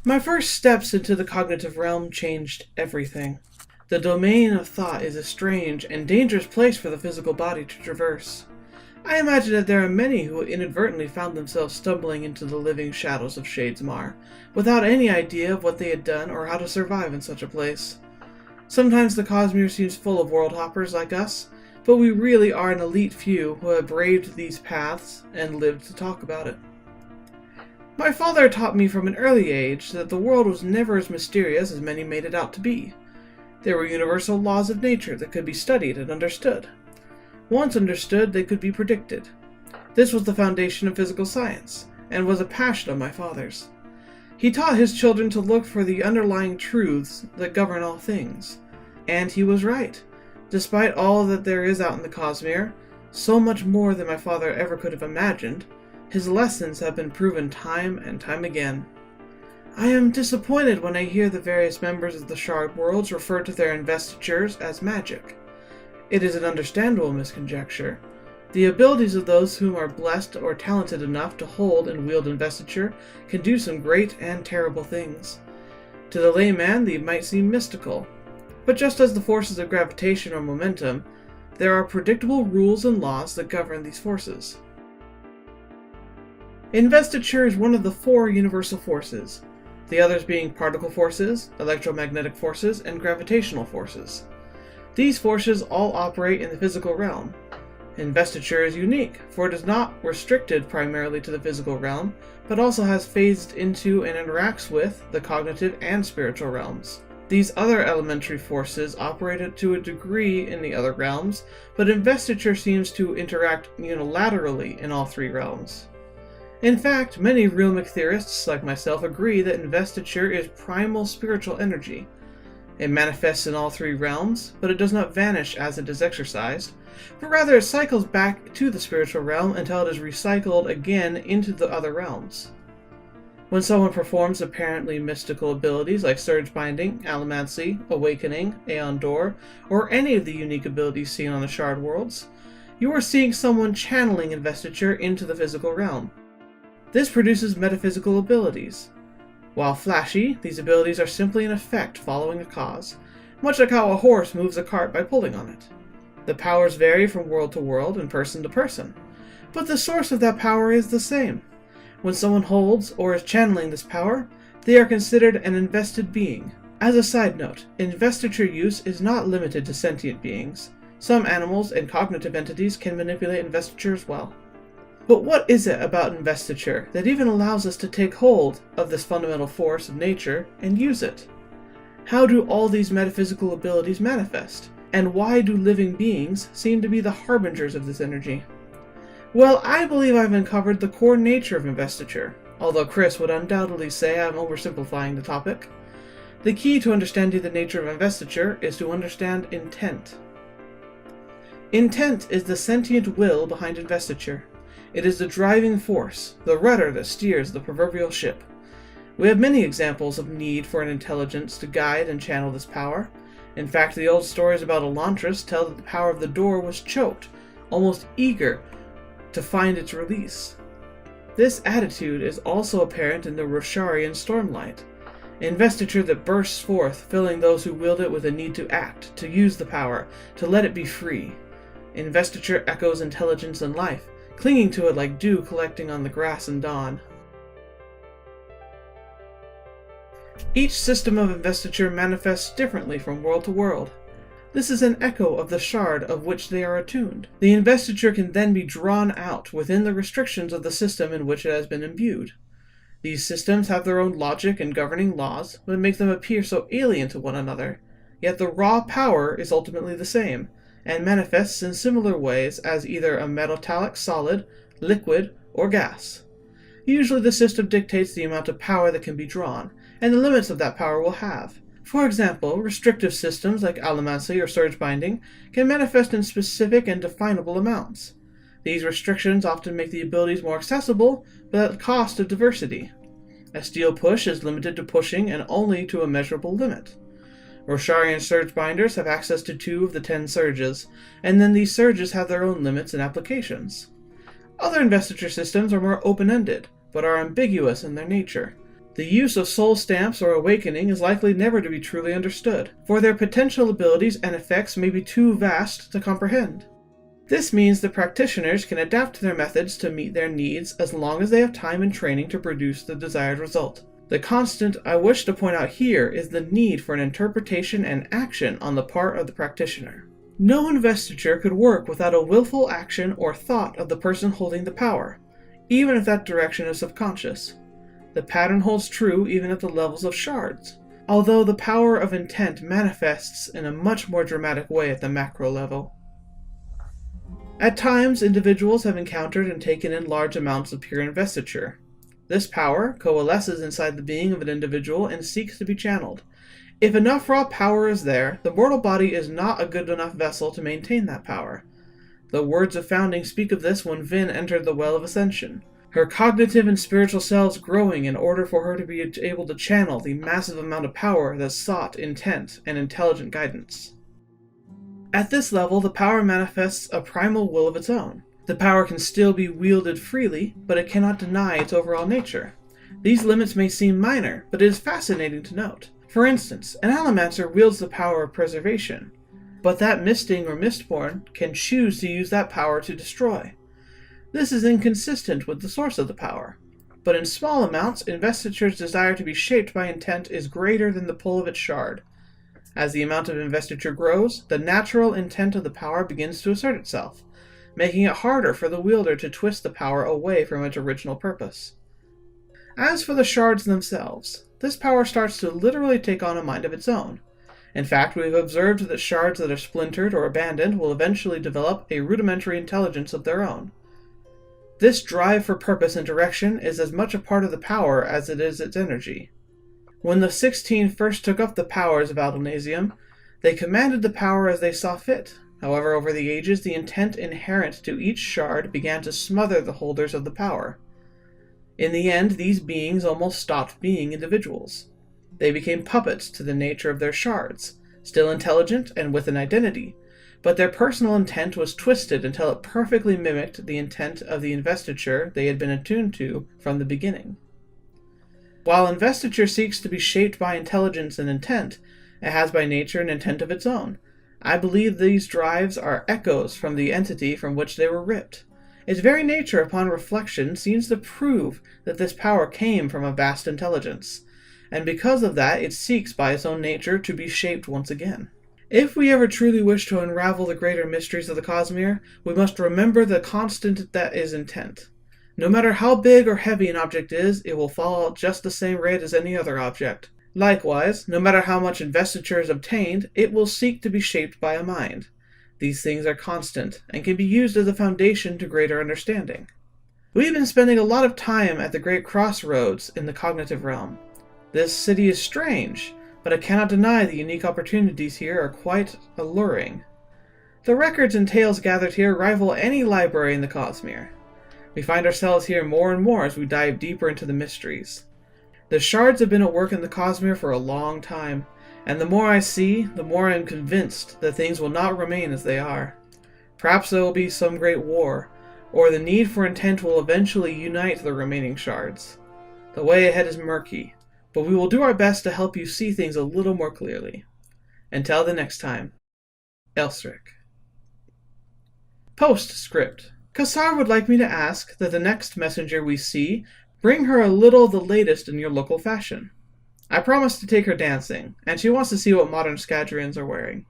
My first steps into the cognitive realm changed everything. The domain of thought is a strange and dangerous place for the physical body to traverse. I imagine that there are many who inadvertently found themselves stumbling into the living shadows of Shadesmar, without any idea of what they had done or how to survive in such a place. Sometimes the Cosmere seems full of world hoppers like us, but we really are an elite few who have braved these paths and lived to talk about it. My father taught me from an early age that the world was never as mysterious as many made it out to be. There were universal laws of nature that could be studied and understood. Once understood, they could be predicted. This was the foundation of physical science, and was a passion of my father's. He taught his children to look for the underlying truths that govern all things. And he was right. Despite all that there is out in the Cosmere, so much more than my father ever could have imagined, his lessons have been proven time and time again. I am disappointed when I hear the various members of the Shard Worlds refer to their investitures as magic. It is an understandable misconjecture. The abilities of those whom are blessed or talented enough to hold and wield investiture can do some great and terrible things. To the layman, they might seem mystical. But just as the forces of gravitation or momentum, there are predictable rules and laws that govern these forces. Investiture is one of the 4 universal forces, the others being particle forces, electromagnetic forces, and gravitational forces. These forces all operate in the physical realm. Investiture is unique, for it is not restricted primarily to the physical realm, but also has phased into and interacts with the cognitive and spiritual realms. These other elementary forces operate to a degree in the other realms, but investiture seems to interact unilaterally in all 3 realms. In fact, many realmic theorists like myself agree that investiture is primal spiritual energy. It manifests in all 3 realms, but it does not vanish as it is exercised, but rather it cycles back to the spiritual realm until it is recycled again into the other realms. When someone performs apparently mystical abilities like surge binding, allomancy, awakening, Aon Dor, or any of the unique abilities seen on the Shard Worlds, you are seeing someone channeling investiture into the physical realm. This produces metaphysical abilities. While flashy, these abilities are simply an effect following a cause, much like how a horse moves a cart by pulling on it. The powers vary from world to world and person to person, but the source of that power is the same. When someone holds or is channeling this power, they are considered an invested being. As a side note, investiture use is not limited to sentient beings. Some animals and cognitive entities can manipulate investiture as well. But what is it about investiture that even allows us to take hold of this fundamental force of nature and use it? How do all these metaphysical abilities manifest? And why do living beings seem to be the harbingers of this energy? Well, I believe I've uncovered the core nature of investiture, although Chris would undoubtedly say I'm oversimplifying the topic. The key to understanding the nature of investiture is to understand intent. Intent is the sentient will behind investiture. It is the driving force, the rudder that steers the proverbial ship. We have many examples of need for an intelligence to guide and channel this power. In fact, the old stories about Elantris tell that the power of the door was choked, almost eager to find its release. This attitude is also apparent in the Rosharian Stormlight, investiture that bursts forth, filling those who wield it with a need to act, to use the power, to let it be free. Investiture echoes intelligence and life, clinging to it like dew collecting on the grass in dawn. Each system of investiture manifests differently from world to world. This is an echo of the shard of which they are attuned. The investiture can then be drawn out within the restrictions of the system in which it has been imbued. These systems have their own logic and governing laws that make them appear so alien to one another, yet the raw power is ultimately the same, and manifests in similar ways as either a metallic solid, liquid, or gas. Usually the system dictates the amount of power that can be drawn, and the limits of that power will have. For example, restrictive systems like allomancy or surge binding can manifest in specific and definable amounts. These restrictions often make the abilities more accessible, but at the cost of diversity. A steel push is limited to pushing and only to a measurable limit. Rosharian surge binders have access to 2 of the 10 surges, and then these surges have their own limits and applications. Other investiture systems are more open-ended, but are ambiguous in their nature. The use of soul stamps or awakening is likely never to be truly understood, for their potential abilities and effects may be too vast to comprehend. This means that practitioners can adapt their methods to meet their needs as long as they have time and training to produce the desired result. The constant I wish to point out here is the need for an interpretation and action on the part of the practitioner. No investiture could work without a willful action or thought of the person holding the power, even if that direction is subconscious. The pattern holds true even at the levels of shards, although the power of intent manifests in a much more dramatic way at the macro level. At times, individuals have encountered and taken in large amounts of pure investiture. This power coalesces inside the being of an individual and seeks to be channeled. If enough raw power is there, the mortal body is not a good enough vessel to maintain that power. The words of founding speak of this when Vin entered the Well of Ascension, her cognitive and spiritual selves growing in order for her to be able to channel the massive amount of power that sought intent and intelligent guidance. At this level, the power manifests a primal will of its own. The power can still be wielded freely, but it cannot deny its overall nature. These limits may seem minor, but it is fascinating to note. For instance, an Allomancer wields the power of preservation, but that Misting or Mistborn can choose to use that power to destroy. This is inconsistent with the source of the power, but in small amounts, Investiture's desire to be shaped by intent is greater than the pull of its shard. As the amount of investiture grows, the natural intent of the power begins to assert itself, making it harder for the wielder to twist the power away from its original purpose. As for the shards themselves, this power starts to literally take on a mind of its own. In fact, we have observed that shards that are splintered or abandoned will eventually develop a rudimentary intelligence of their own. This drive for purpose and direction is as much a part of the power as it is its energy. When the 16 first took up the powers of Aldonasium, they commanded the power as they saw fit. However, over the ages, the intent inherent to each shard began to smother the holders of the power. In the end, these beings almost stopped being individuals. They became puppets to the nature of their shards, still intelligent and with an identity, but their personal intent was twisted until it perfectly mimicked the intent of the investiture they had been attuned to from the beginning. While investiture seeks to be shaped by intelligence and intent, it has by nature an intent of its own. I believe these drives are echoes from the entity from which they were ripped. Its very nature upon reflection seems to prove that this power came from a vast intelligence, and because of that it seeks by its own nature to be shaped once again. If we ever truly wish to unravel the greater mysteries of the Cosmere, we must remember the constant that is intent. No matter how big or heavy an object is, it will fall at just the same rate as any other object. Likewise, no matter how much investiture is obtained, it will seek to be shaped by a mind. These things are constant, and can be used as a foundation to greater understanding. We've been spending a lot of time at the great crossroads in the cognitive realm. This city is strange, but I cannot deny the unique opportunities here are quite alluring. The records and tales gathered here rival any library in the Cosmere. We find ourselves here more and more as we dive deeper into the mysteries. The shards have been at work in the Cosmere for a long time, and the more I see, the more I am convinced that things will not remain as they are. Perhaps there will be some great war, or the need for intent will eventually unite the remaining shards. The way ahead is murky, but we will do our best to help you see things a little more clearly. Until the next time, Elsric. Postscript. Kassar would like me to ask that the next messenger we see bring her a little of the latest in your local fashion. I promised to take her dancing, and she wants to see what modern Scadrians are wearing.